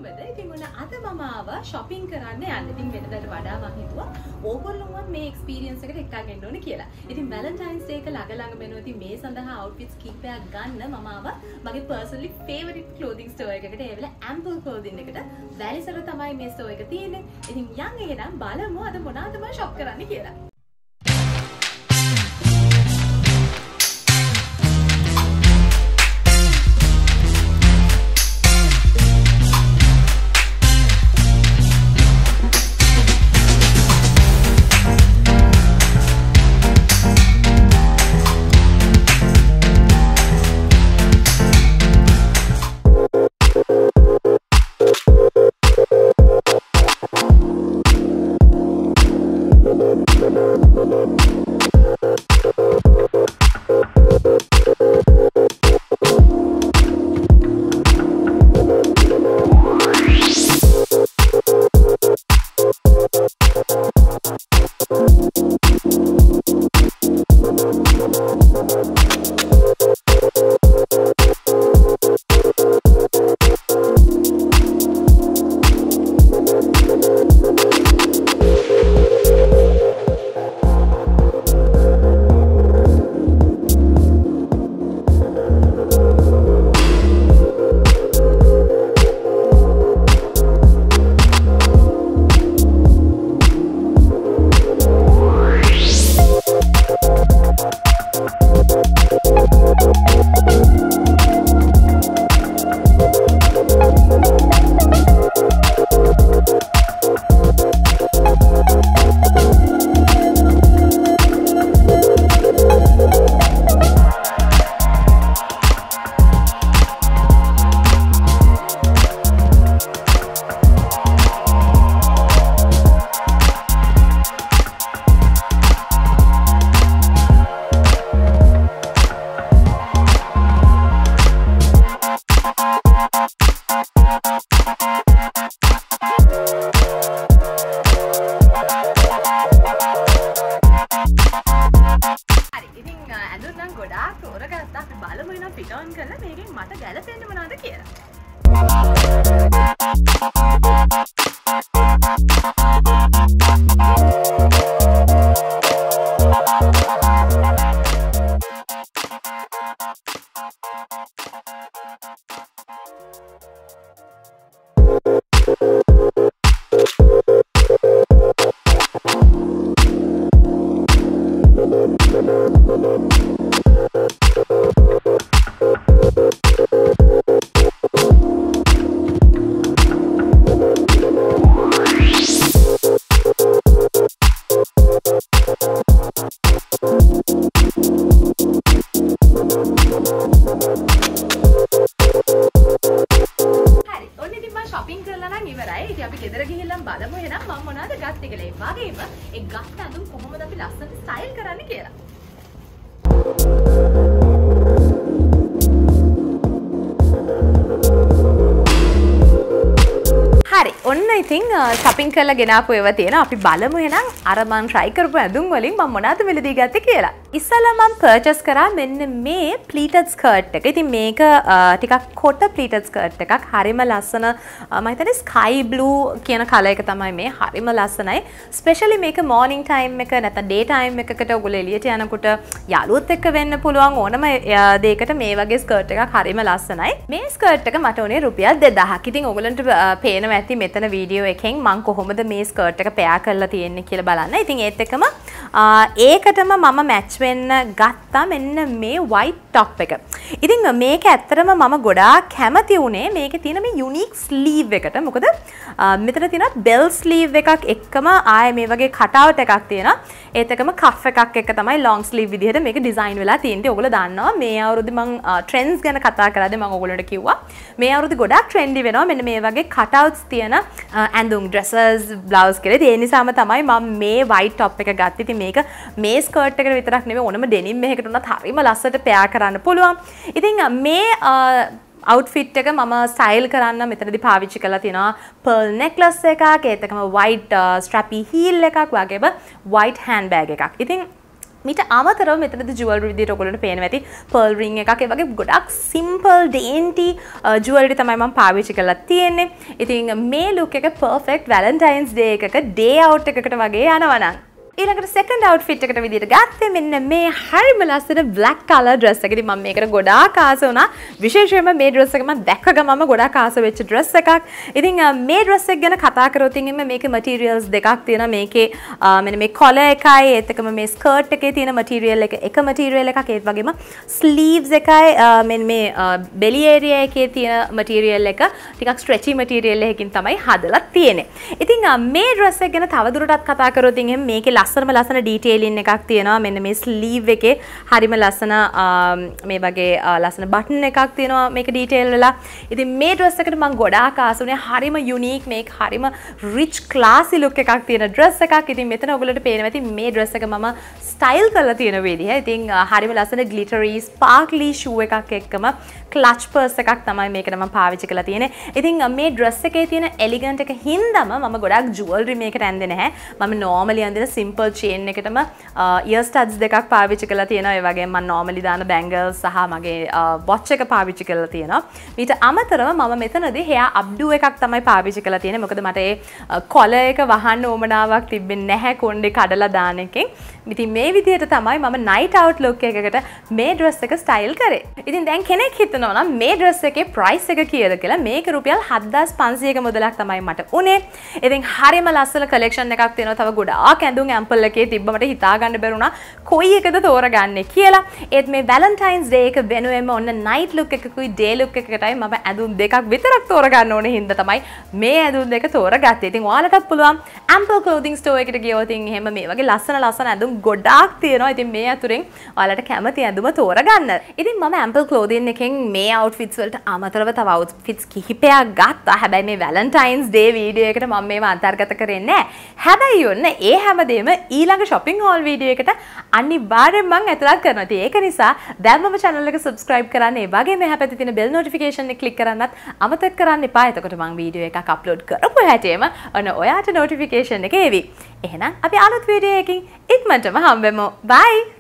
කොහොමද? ඉතින් ඔන්න අද මම ආවා shopping කරන්න යන්න. ඉතින් වෙනදාට වඩා මම හිතුවා ඕගොල්ලෝවත් මේ experience එකට එක්කගෙන එන්න ඕනේ කියලා. ඉතින් Valentine's Day එක ළඟ වෙනවා. ඉතින් මේ සඳහා outfits කීපයක් ගන්න මම ආවා මගේ personally favorite clothing store එකකට. ඒ වෙලාව Ample clothing එකට. වැලිසර තමයි මේ store එක තියෙන්නේ. ඉතින් යන් එහෙනම් බලමු අද මොනවද මම shop කරන්න කියලා. shopping කරලා ගෙනාපු ඒවා තියෙනවා. අපි බලමු එහෙනම් අර මම try කරපු ඇඳුම් වලින් මම මොනවද මෙලදී ගත්තේ කියලා. ඉස්සෙල්ලා මම purchase කරා මෙන්න මේ pleated skirt එක. ඉතින් මේක ටිකක් කොට pleated skirt එකක්. හරිම ලස්සන මම හිතන්නේ sky blue කියන color එක තමයි මේ. හරිම ලස්සනයි. especially මේක morning time එක නැත්නම් day time එකකට ඔයගොල්ලෝ එළියට යනකොට යාළුවොත් එක්ක වෙන්න පුළුවන් ඕනම දෙයකට මේ වගේ skirt එකක් හරිම ලස්සනයි. මේ skirt එක මට උනේ රුපියල් 2000ක්. ඉතින් ඔයගොල්ලන්ට පේනවා ඇති මෙතන වීඩියෝ එකෙන් මම කොහොමද මේ ස්කර්ට් එක පෙයා කරලා තියෙන්නේ කියලා බලන්න. ඉතින් ඒත් එක්කම ඒකටම මම මැච් වෙන්න ගත්තා මෙන්න මේ white top එක. ඉතින් මේක ඇත්තටම මම ගොඩාක් කැමති වුණේ මේකේ තියෙන මේ unique sleeve එකට. මොකද මෙතන තියෙන bell sleeve එකක් එක්කම ආයේ මේ වගේ cut out එකක් තියෙනවා. ඒත් එක්කම cuff එකක් එක්ක තමයි long sleeve විදිහට මේක design වෙලා තියෙන්නේ. ඔයගොල්ලෝ දන්නවා මේ අවුරුද්දේ මම trends ගැන කතා කරද්දී මම ඔයගොල්ලන්ට කිව්වා මේ අවුරුද්දේ ගොඩාක් trendy වෙනවා මෙන්න මේ වගේ cut outs තියෙන ඇඳුම් dresses blouse කියලා. ඒ නිසාම තමයි මම මේ white top එක ගත්තේ. ඉතින් මේක මේ skirt එකට විතරක් නෙමෙයි ඕනම denim එකකට උනත් හරිම ලස්සනට pair කරන්න පුළුවන්. ඉතින් මේ outfit එක මම style කරන්න මෙතනදී පාවිච්චි කරලා තියෙනවා pearl necklace එකක්, ඒත් එකම white strappy heel එකක් වගේම white handbag එකක්. ඉතින් මීට අමතරව මෙතනද ජුවල්රි විදිහට ඔයගොල්ලන්ට පේනවා ඇති pearl ring එකක් ඒ වගේ ගොඩක් simple dainty jewelry තමයි මම පාවිච්චි කරලා තියෙන්නේ. ඉතින් මේ look එක perfect Valentine's Day එකක day out එකකට වගේ යනවා නම් ඊළඟට second outfit එකට විදිහට ගත්තේ මෙන්න මේ හරිම ලස්සන black color dress එක. ඉතින් මම මේකට ගොඩාක් ආස වුණා. විශේෂයෙන්ම මේ dress එක මම දැක්ක ගමන්ම ගොඩාක් ආස වෙච්ච dress එකක්. ඉතින් මේ dress එක ගැන කතා කරොත් ඉතින් මේකේ materials දෙකක් තියෙනවා. මේකේ මෙන්න මේ collar එකයි ඒත් එක්කම මේ skirt එකේ තියෙන material එක material එකක්. ඒත් වගේම sleeves එකයි මෙන්න මේ belly area එකේ තියෙන material එක ටිකක් stretchy material එකකින් තමයි හදලා තියෙන්නේ. ඉතින් මේ dress එක ගැන තවදුරටත් කතා කරොත් ඉතින් මේකේ ලස්සන ඩීටේලින් එකක් තියෙනවා. මෙන්න මේ ස්ලීව් එකේ හරිම ලස්සන මේ වගේ ලස්සන බටන් එකක් තියෙනවා මේක ඩීටේල් වෙලා. ඉතින් මේ ඩ්‍රෙස් එකට මම ගොඩාක් ආස වුණේ. හරිම යුනික් මේක හරිම රිච් ක්ලාසි ලුක් එකක් තියෙන ඩ්‍රෙස් එකක්. ඉතින් මෙතන ඔයගොල්ලන්ට පේනවා ඇති මේ ඩ්‍රෙස් එක මම ස්ටයිල් කරලා තියෙන විදිහ. ඉතින් හරිම ලස්සන ග්ලිටරි ස්පාර්ක්ලි ෂූ එකක් එක්කම ක්ලච් පර්ස් එකක් තමයි මේකට මම පාවිච්චි කරලා තියෙන්නේ. ඉතින් මේ ඩ්‍රෙස් එකේ තියෙන එලිගන්ට් එක හින්දාම මම ගොඩාක් ජුවල්රි මේකට ඇඳේ නැහැ. මම normally අඳින simple chain එකටම ear studs දෙකක් පාවිච්චි කරලා තියෙනවා. ඒ වගේම මම normally දාන bangles සහ මගේ watch එක පාවිච්චි කරලා තියෙනවා. ඊට අමතරව මම මෙතනදී hair updo එකක් තමයි පාවිච්චි කරලා තියෙන්නේ. මොකද මට ඒ collar එක වහන්න උවමනාවක් තිබෙන්නේ නැහැ කොණ්ඩේ කඩලා දාන එකෙන්. ඉතින් මේ විදිහට තමයි මම night out look එකකට මේ dress එක style කරේ. ඉතින් දැන් කෙනෙක් හිතනවා නම් මේ dress එකේ price එක කීයද කියලා. මේක රුපියල් 7500ක මුදලක් තමයි මට උනේ. ඉතින් හරිම ලස්සන collection එකක් තියෙනවා. තව ගොඩාක් ඇඳුම් ample එකේ තිබ්බ මට හිතා ගන්න බැරුණා කොයි එකද තෝරගන්නේ කියලා. ඒත් මේ Valentine's Day එක වෙනුවෙන්ම ඔන්න night look එකකුයි day look එකකටයි මම ඇඳුම් දෙකක් විතරක් තෝරගන්න ඕනේ හින්දා තමයි මේ ඇඳුම් දෙක තෝරගත්තේ. ඉතින් ඔයාලටත් පුළුවන් ample clothing store එකට ගියොත් එහෙම මේ වගේ ලස්සන ඇඳුම් ගොඩාක් තියෙනවා. ඉතින් මේ අතුරෙන් ඔයාලට කැමති ඇඳුම තෝරගන්න. ඉතින් මම ample clothing එකෙන් මේ outfits වලට අමතරව තව outfits කිහිපයක් ගත්තා. හැබැයි මේ Valentine's Day වීඩියෝ එකට මම මේවා අන්තර්ගත කරේ නැහැ. හැබැයි ඔන්න ඒ හැමදේම ඊළඟ shopping haul වීඩියෝ එකට අනිවාර්යෙන් මම ඇතුළත් කරනවා. ඉතින් ඒක නිසා දැන්ම channel එක subscribe කරන්න. ඒ වගේම එහා පැත්තේ තියෙන bell notification එක click කරන්නත් අමතක කරන්න එපා. එතකොට මම වීඩියෝ එකක් upload කරපු හැටිම ඔන්න ඔයාට notification එක එවි. එහෙනම් අපි අලුත් වීඩියෝ එකකින් ඉක්මනටම හම්බෙමු. bye.